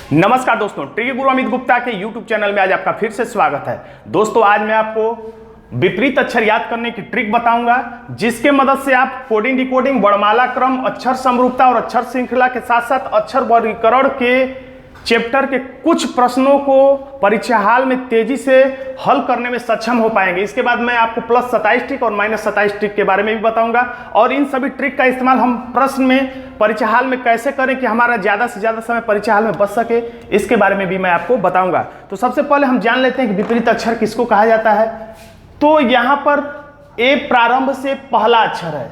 नमस्कार दोस्तों, ट्रिक गुरु अमित गुप्ता के YouTube चैनल में आज आपका फिर से स्वागत है। दोस्तों आज मैं आपको विपरीत अक्षर याद करने की ट्रिक बताऊंगा, जिसके मदद से आप कोडिंग, डिकोडिंग, वर्णमाला क्रम, अक्षर समरूपता और अक्षर श्रृंखला के साथ साथ अक्षर वर्गीकरण के चैप्टर के कुछ प्रश्नों को परीक्षा हाल में तेजी से हल करने में सक्षम हो पाएंगे। इसके बाद मैं आपको +27 ट्रिक और -27 ट्रिक के बारे में भी बताऊंगा और इन सभी ट्रिक का इस्तेमाल हम प्रश्न में परीक्षा हाल में कैसे करें कि हमारा ज़्यादा से ज़्यादा समय परीक्षा हाल में बच सके, इसके बारे में भी मैं आपको बताऊंगा। तो सबसे पहले हम जान लेते हैं कि विपरीत अक्षर किसको कहा जाता है। तो यहाँ पर ए प्रारंभ से पहला अक्षर है,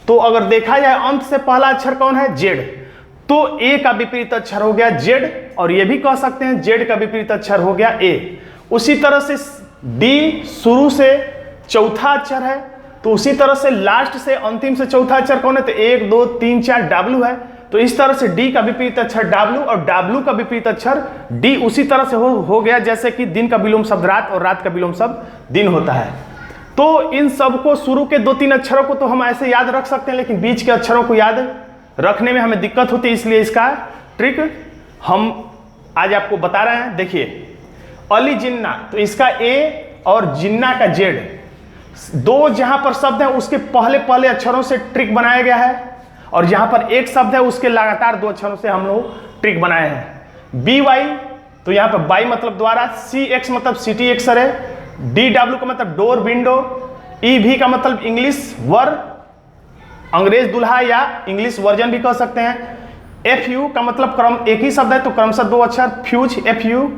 तो अगर देखा जाए अंत से पहला अक्षर कौन है? जेड। तो ए का विपरीत अक्षर हो गया जेड, और ये भी कह सकते हैं जेड का विपरीत अक्षर हो गया ए। उसी तरह से डी शुरू से चौथा अक्षर है, तो उसी तरह से लास्ट से अंतिम से चौथा अक्षर कौन है? तो 1 2 3 4 डब्ल्यू है। तो इस तरह से डी का विपरीत अक्षर डब्ल्यू और डब्ल्यू का विपरीत अक्षर डी उसी तरह से हो गया जैसे कि दिन का विलोम शब्द रात और रात का विलोम शब्द दिन होता है। तो इन सबको शुरू के 2-3 अक्षरों को तो हम ऐसे याद रख सकते हैं, लेकिन बीच के अक्षरों को याद रखने में हमें दिक्कत होती है, इसलिए इसका ट्रिक हम आज आपको बता रहे हैं। देखिए अली जिन्ना, तो इसका ए और जिन्ना का जेड, दो जहां पर शब्द है उसके पहले पहले अक्षरों से ट्रिक बनाया गया है, और जहां पर एक शब्द है उसके लगातार 2 अक्षरों से हम लोग ट्रिक बनाए हैं। बी वाई, तो यहां पर बाई मतलब द्वारा, सी एक्स मतलब सिटी एक्सर है, डी डब्ल्यू का मतलब डोर विंडो, ई भी का मतलब इंग्लिश वर अंग्रेज दूल्हा या इंग्लिश वर्जन भी कह सकते हैं, एफ यू का मतलब क्रम एक ही शब्द है तो क्रमशः 2 अक्षर फ्यूज एफ यू,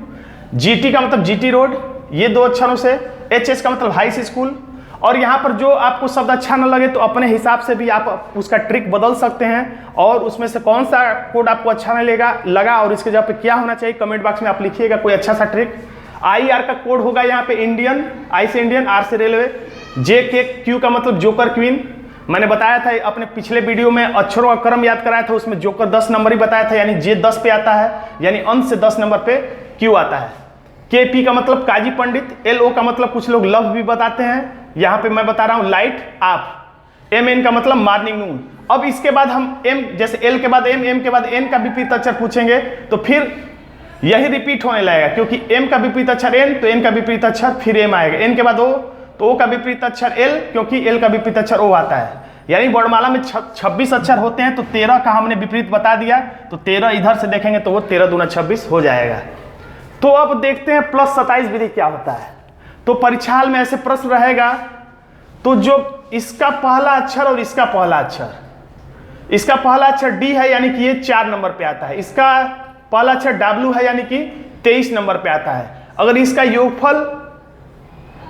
जीटी का मतलब जीटी रोड, ये 2 अक्षरों से, एच एस का मतलब हाई स्कूल। और यहाँ पर जो आपको शब्द अच्छा न लगे तो अपने हिसाब से भी आप उसका ट्रिक बदल सकते हैं, और उसमें से कौन सा कोड आपको अच्छा नहीं लगा और इसके जगह पे क्या होना चाहिए कमेंट बॉक्स में आप लिखिएगा कोई अच्छा सा ट्रिक। आई आर का कोड होगा यहाँ पे इंडियन, आई से इंडियन, आर से रेलवे, जे के क्यू का मतलब जोकर क्वीन। मैंने बताया था अपने पिछले वीडियो में अक्षरों का क्रम याद कराया था, उसमें जोकर 10 नंबर ही बताया था, यानी जे 10 पे आता है, यानी अंत से 10 नंबर पे क्यू आता है। के पी का मतलब काजी पंडित, एल ओ का मतलब कुछ लोग लव भी बताते हैं, यहाँ पे मैं बता रहा हूँ लाइट आप, एम एन का मतलब मॉर्निंग नून। अब इसके बाद हम एम, जैसे एल के बाद एम, एम के बाद एन का विपरीत अक्षर पूछेंगे तो फिर यही रिपीट होने लगेगा, क्योंकि एम का विपरीत अक्षर एन तो एन का विपरीत अक्षर फिर एम आएगा, एन के बाद ओ तो ओ का विपरीत अक्षर एल, क्योंकि एल का विपरीत अक्षर ओ आता है। यानी वर्णमाला में 26 अक्षर होते हैं, तो 13 का हमने विपरीत बता दिया, तो 13 इधर से देखेंगे तो वो 13 दूना 26 हो जाएगा। तो अब देखते हैं +27 विधि क्या होता है। तो परीक्षा हाल में ऐसे प्रश्न रहेगा, तो जो इसका पहला अक्षर और इसका पहला अक्षर, इसका पहला अक्षर डी है यानी कि ये 4 नंबर पे आता है, इसका पहला अक्षर डब्ल्यू है यानी कि 23 नंबर पे आता है। अगर इसका योगफल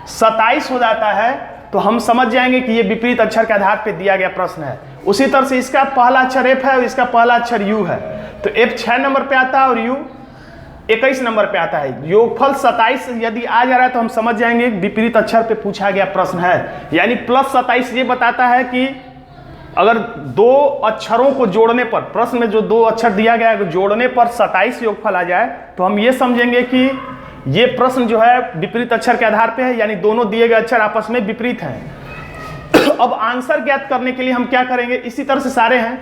27 हो जाता है तो हम समझ जाएंगे कि ये विपरीत अक्षर के आधार पे दिया गया प्रश्न है। उसी तरह से इसका पहला अक्षर एफ है और इसका पहला अक्षर यू है, तो एफ 6 नंबर पे आता है और यू 21 नंबर पे आता है। योगफल 27 यदि आ जा रहा है तो हम समझ जाएंगे विपरीत अक्षर पे पूछा गया प्रश्न है। यानी +27 ये बताता है कि अगर 2 अक्षरों को जोड़ने पर, प्रश्न में जो 2 अक्षर दिया गया है जोड़ने पर 27 योगफल आ जाए तो हम ये समझेंगे कि ये प्रश्न जो है विपरीत अक्षर के आधार पे है, यानी दोनों दिए गए अक्षर आपस में विपरीत हैं। अब आंसर ज्ञात करने के लिए हम क्या करेंगे, इसी तरह से सारे हैं।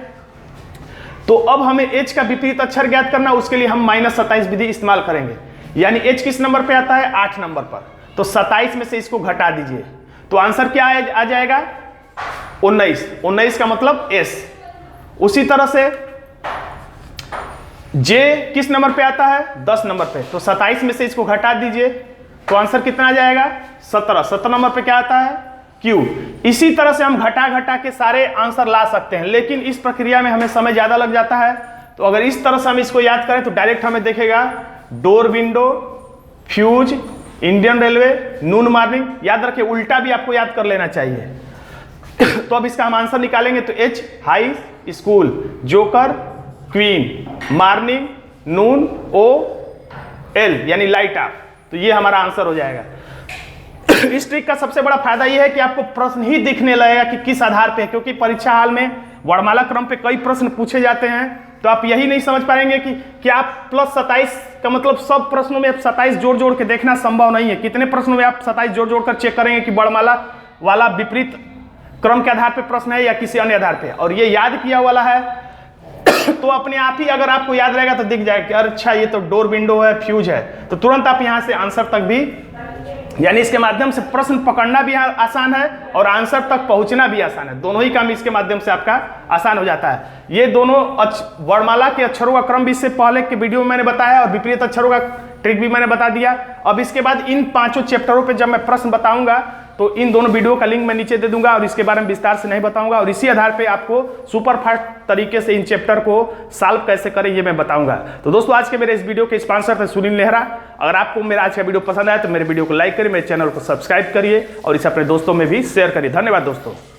तो अब हमें एच का विपरीत अक्षर ज्ञात करना, उसके लिए हम -27 विधि इस्तेमाल करेंगे। यानी एच किस नंबर पे आता है? 8 नंबर पर, तो 27 में से इसको घटा दीजिए, तो आंसर क्या आ जाएगा? 19 का मतलब एस। उसी तरह से जे किस नंबर पे आता है? 10 नंबर पे, तो 27 में से इसको घटा दीजिए तो आंसर कितना आ जाएगा? 17 नंबर पे क्या आता है? क्यू। इसी तरह से हम घटा के सारे आंसर ला सकते हैं, लेकिन इस प्रक्रिया में हमें समय ज्यादा लग जाता है। तो अगर इस तरह से हम इसको याद करें तो डायरेक्ट हमें देखेगा door window, fuse, Indian railway, noon morning. याद रखिए उल्टा भी आपको याद कर लेना चाहिए। तो अब इसका हम आंसर निकालेंगे तो H high school, joker queen, morning, noon, O L यानी लाइट ऑफ, तो ये हमारा आंसर हो जाएगा। इस ट्रिक का सबसे बड़ा फायदा यह है कि आपको प्रश्न ही दिखने लगेगा कि किस आधार पे है, क्योंकि परीक्षा हाल में वर्णमाला क्रम पे कई प्रश्न पूछे जाते हैं, तो आप यही नहीं समझ पाएंगे कि आप +27 का मतलब सब प्रश्नों में 27 जोड़ के देखना संभव नहीं है। कितने प्रश्नों में आप 27 जोड़ कर चेक करेंगे कि वर्णमाला वाला विपरीत क्रम के आधार पे प्रश्न है या किसी अन्य आधार पे, और ये याद किया वाला है तो अपने आप ही अगर आपको याद रहेगा तो दिख जाएगा कि अरे अच्छा ये तो डोर विंडो है, फ्यूज है, तो तुरंत आप यहाँ से आंसर तक भी, यानी इसके माध्यम से प्रश्न पकड़ना भी आसान है और आंसर तक पहुंचना भी आसान है। दोनों ही काम इसके माध्यम से आपका आसान हो जाता है। ये दोनों वर्णमाला के अक्षरों का क्रम भी इससे पहले के वीडियो में मैंने बताया और विपरीत अक्षरों का ट्रिक भी मैंने बता दिया। अब इसके बाद इन 5 चैप्टरों पे जब मैं प्रश्न बताऊंगा तो इन दोनों वीडियो का लिंक मैं नीचे दे दूंगा और इसके बारे में विस्तार से नहीं बताऊंगा, और इसी आधार पे आपको सुपर फास्ट तरीके से इन चैप्टर को सॉल्व कैसे करें ये मैं बताऊंगा। तो दोस्तों आज के मेरे इस वीडियो के स्पॉन्सर थे सुनील नेहरा। अगर आपको मेरा आज का वीडियो पसंद आया तो मेरे वीडियो को लाइक करिए, मेरे चैनल को सब्सक्राइब करिए और इसे अपने दोस्तों में भी शेयर करिए। धन्यवाद दोस्तों।